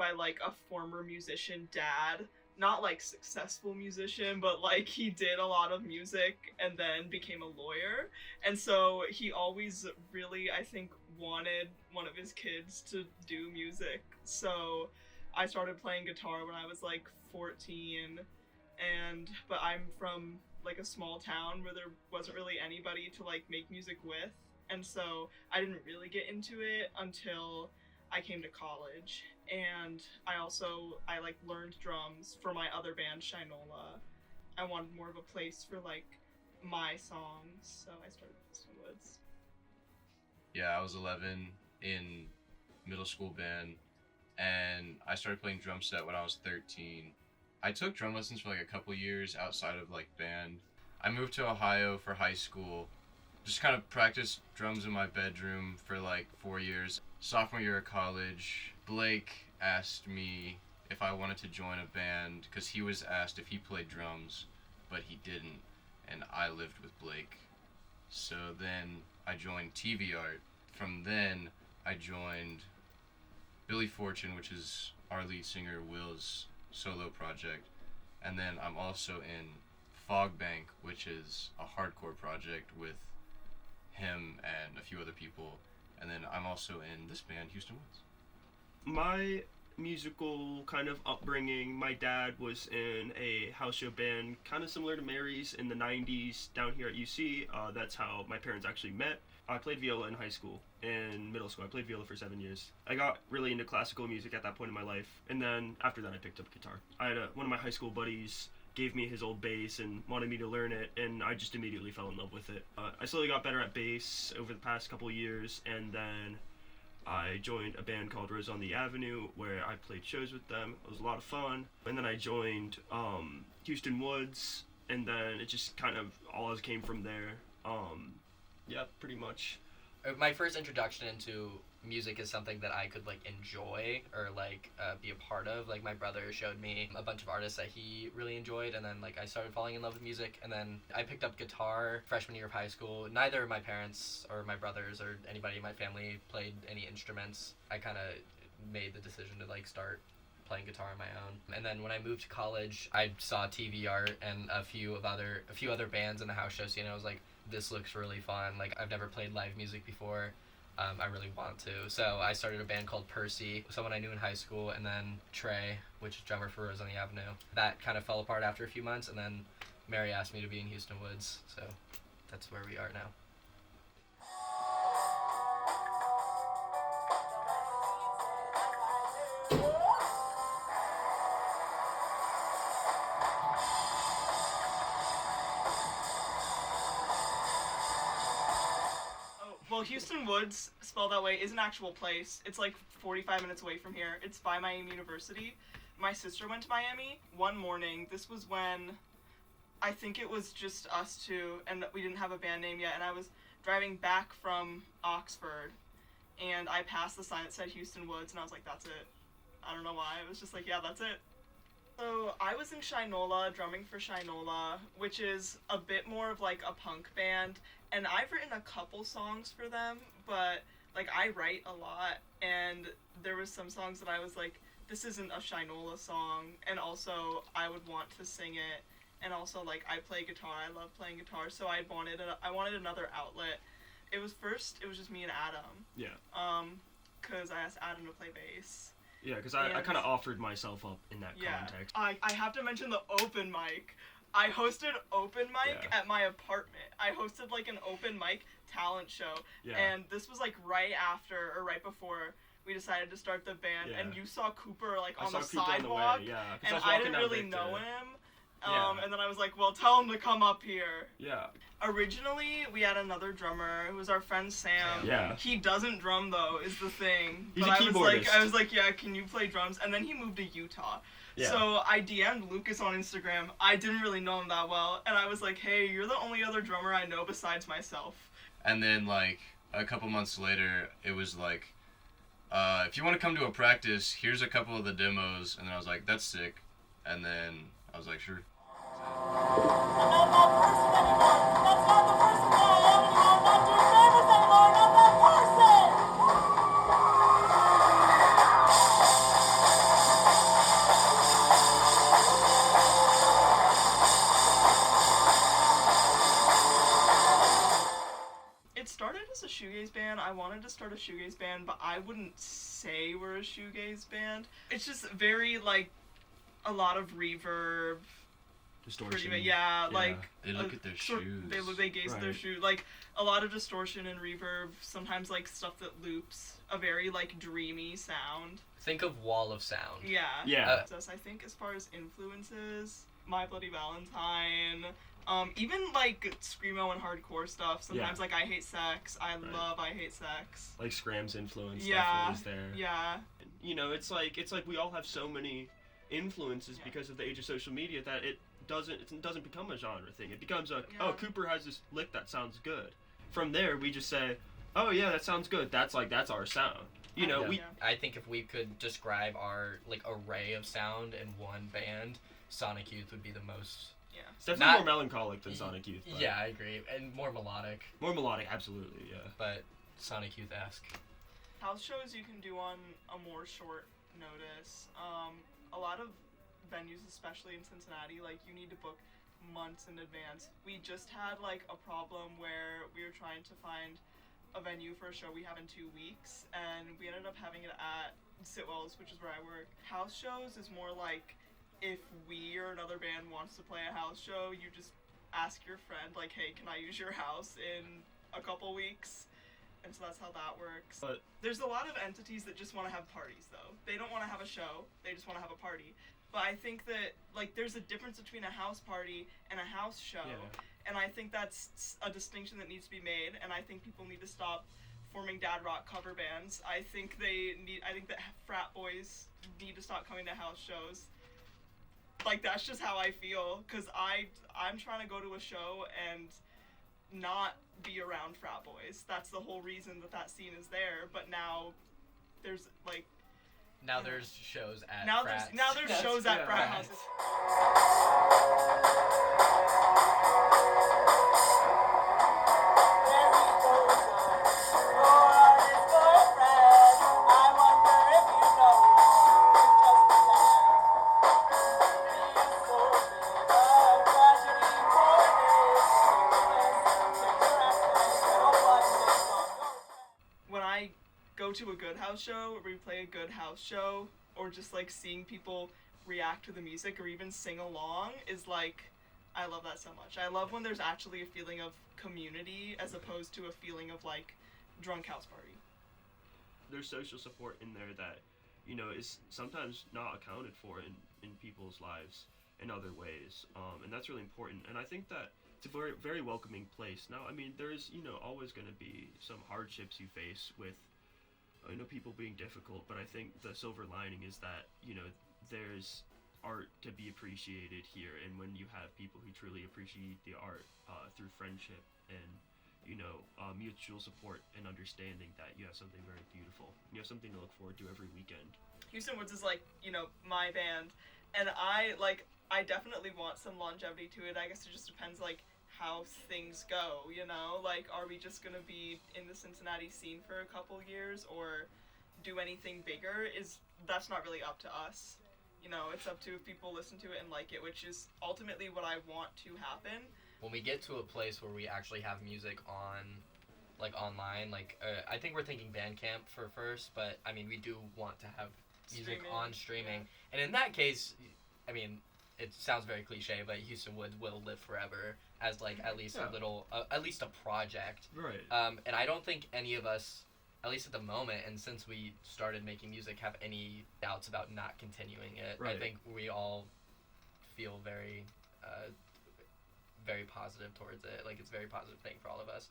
by like a former musician dad. Not like successful musician, but like he did a lot of music and then became a lawyer. And so he always really, I think, wanted one of his kids to do music. So I started playing guitar when I was like 14, but I'm from like a small town where there wasn't really anybody to like make music with. And so I didn't really get into it until I came to college, and I like learned drums for my other band, Shinola. I wanted more of a place for like my songs, so I started Hueston Woods. Yeah, I was 11 in middle school band, and I started playing drum set when I was 13. I took drum lessons for like a couple years outside of like band. I moved to Ohio for high school, just kind of practiced drums in my bedroom for like 4 years. Sophomore year of college, Blake asked me if I wanted to join a band because he was asked if he played drums, but he didn't, and I lived with Blake. So then I joined TV Art. From then, I joined Billy Fortune, which is our lead singer Will's solo project, and then I'm also in Fog Bank, which is a hardcore project with him and a few other people. And then I'm also in this band, Hueston Woods. My musical kind of upbringing, my dad was in a house show band kind of similar to Mary's in the 90s down here at UC. That's how my parents actually met. I played viola in high school. In middle school, I played viola for 7 years. I got really into classical music at that point in my life. And then after that, I picked up guitar. I had one of my high school buddies gave me his old bass and wanted me to learn it, and I just immediately fell in love with it. I slowly got better at bass over the past couple years, and then I joined a band called Rose on the Avenue, where I played shows with them. It was a lot of fun. And then I joined Hueston Woods, and then it just kind of all came from there. Yeah, pretty much. My first introduction into music is something that I could like enjoy or like be a part of. Like my brother showed me a bunch of artists that he really enjoyed, and then like I started falling in love with music, and then I picked up guitar freshman year of high school. Neither of my parents or my brothers or anybody in my family played any instruments. I kind of made the decision to like start playing guitar on my own. And then when I moved to college, I saw TV Art and a few other bands in the house show scene. I was like, this looks really fun. Like I've never played live music before. I really want to. So I started a band called Percy, someone I knew in high school, and then Trey, which is drummer for Rose on the Avenue. That kind of fell apart after a few months, and then Mary asked me to be in Hueston Woods, so that's where we are now. Well, Hueston Woods, spelled that way, is an actual place. It's like 45 minutes away from here. It's by Miami University. My sister went to Miami one morning. This was when I think it was just us two, and we didn't have a band name yet, and I was driving back from Oxford, and I passed the sign that said Hueston Woods, and I was like, that's it. I don't know why. It was just like, yeah, that's it. So I was in Shinola, drumming for Shinola, which is a bit more of like a punk band, and I've written a couple songs for them, but like I write a lot, and there was some songs that I was like, this isn't a Shinola song, and also I would want to sing it, and also like I play guitar, I love playing guitar, so I wanted another outlet. It was just me and Adam. Yeah. 'Cause I asked Adam to play bass. Yeah, because I kind of offered myself up in that context. I have to mention the open mic. I hosted open mic at my apartment. I hosted like an open mic talent show. Yeah. And this was like right after or right before we decided to start the band. Yeah. And you saw Cooper like on the sidewalk. And I didn't really know him. And then I was like, well, tell him to come up here. Yeah. Originally, we had another drummer. It was our friend Sam. Yeah. He doesn't drum, though, is the thing. He's a keyboardist. I was like, yeah, can you play drums? And then he moved to Utah. Yeah. So I DM'd Lucas on Instagram. I didn't really know him that well. And I was like, hey, you're the only other drummer I know besides myself. And then, like, a couple months later, it was like, if you want to come to a practice, here's a couple of the demos. And then I was like, that's sick. And then I was like, sure. I'm not that person anymore. That's not the person that I am anymore. I'm not doing favors anymore. I'm not that person. wanted to start a shoegaze band, but I wouldn't say we're a shoegaze band. It's just very, like, a lot of reverb. Distortion. Like... They look at their shoes. They gaze at their Right. shoe. Like, a lot of distortion and reverb, sometimes, like, stuff that loops. A very, like, dreamy sound. Think of Wall of Sound. Yeah. Yeah. I think as far as influences, My Bloody Valentine, even like screamo and hardcore stuff. Sometimes like I Hate Sex. I love I Hate Sex. Like Scram's influence Yeah. definitely is there. Yeah. You know, it's like we all have so many influences Yeah. because of the age of social media that it doesn't become a genre thing. It becomes a Yeah. oh, Cooper has this lick that sounds good. From there we just say, oh yeah, that sounds good. That's our sound. You know, Yeah. I think if we could describe our like array of sound in one band, Sonic Youth would be the most. it's definitely Not- more melancholic than Sonic Youth. But Yeah, I agree, and more melodic, more melodic, absolutely. Yeah. but Sonic Youth-esque. House shows you can do on a more short notice. A lot of venues, especially in Cincinnati, like you need to book months in advance. We just had like a problem where we were trying to find a venue for a show we have in 2 weeks, and we ended up having it at Sitwell's, which is where I work. House shows is more like if we or another band wants to play a house show, you just ask your friend, like, hey, can I use your house in a couple weeks? And so that's how that works. But There's a lot of entities that just want to have parties, though. They don't want to have a show, they just want to have a party. But I think that, like, there's a difference between a house party and a house show. yeah. And I think that's a distinction that needs to be made, and I think people need to stop forming dad rock cover bands. I think that frat boys need to stop coming to house shows. Like, that's just how I feel, because I'm trying to go to a show and not be around frat boys. That's the whole reason that scene is there, but now there's, like... Now Yeah. there's shows at Now frats. there's shows at yeah. frat houses. When I go to a good house show, or we play a good house show, or just like seeing people react to the music or even sing along is like, I love that so much. I love when there's actually a feeling of community as opposed to a feeling of like drunk house party. There's social support in there that, you know, is sometimes not accounted for in people's lives in other ways, and that's really important. And I think that it's a very, very welcoming place. Now, I mean, there's, you know, always going to be some hardships you face with, you know, people being difficult, but I think the silver lining is that, you know, there's art to be appreciated here, and when you have people who truly appreciate the art through friendship and, you know, mutual support and understanding that you have something very beautiful, you have something to look forward to every weekend. Hueston Woods is like, you know, my band, and I definitely want some longevity to it. I guess it just depends, like, how things go, you know? Like, are we just gonna be in the Cincinnati scene for a couple years, or do anything bigger? That's not really up to us. You know, it's up to if people listen to it and like it, which is ultimately what I want to happen. When we get to a place where we actually have music on, like, online, like, I think we're thinking Bandcamp for first, but, I mean, we do want to have music Streaming, on streaming. And in that case, I mean, it sounds very cliche, but Hueston Woods will live forever as, like, at least Yeah. a little, at least a project. Right. And I don't think any of us, at least at the moment, and since we started making music, have any doubts about not continuing it. Right. I think we all feel very, very positive towards it. Like, it's a very positive thing for all of us.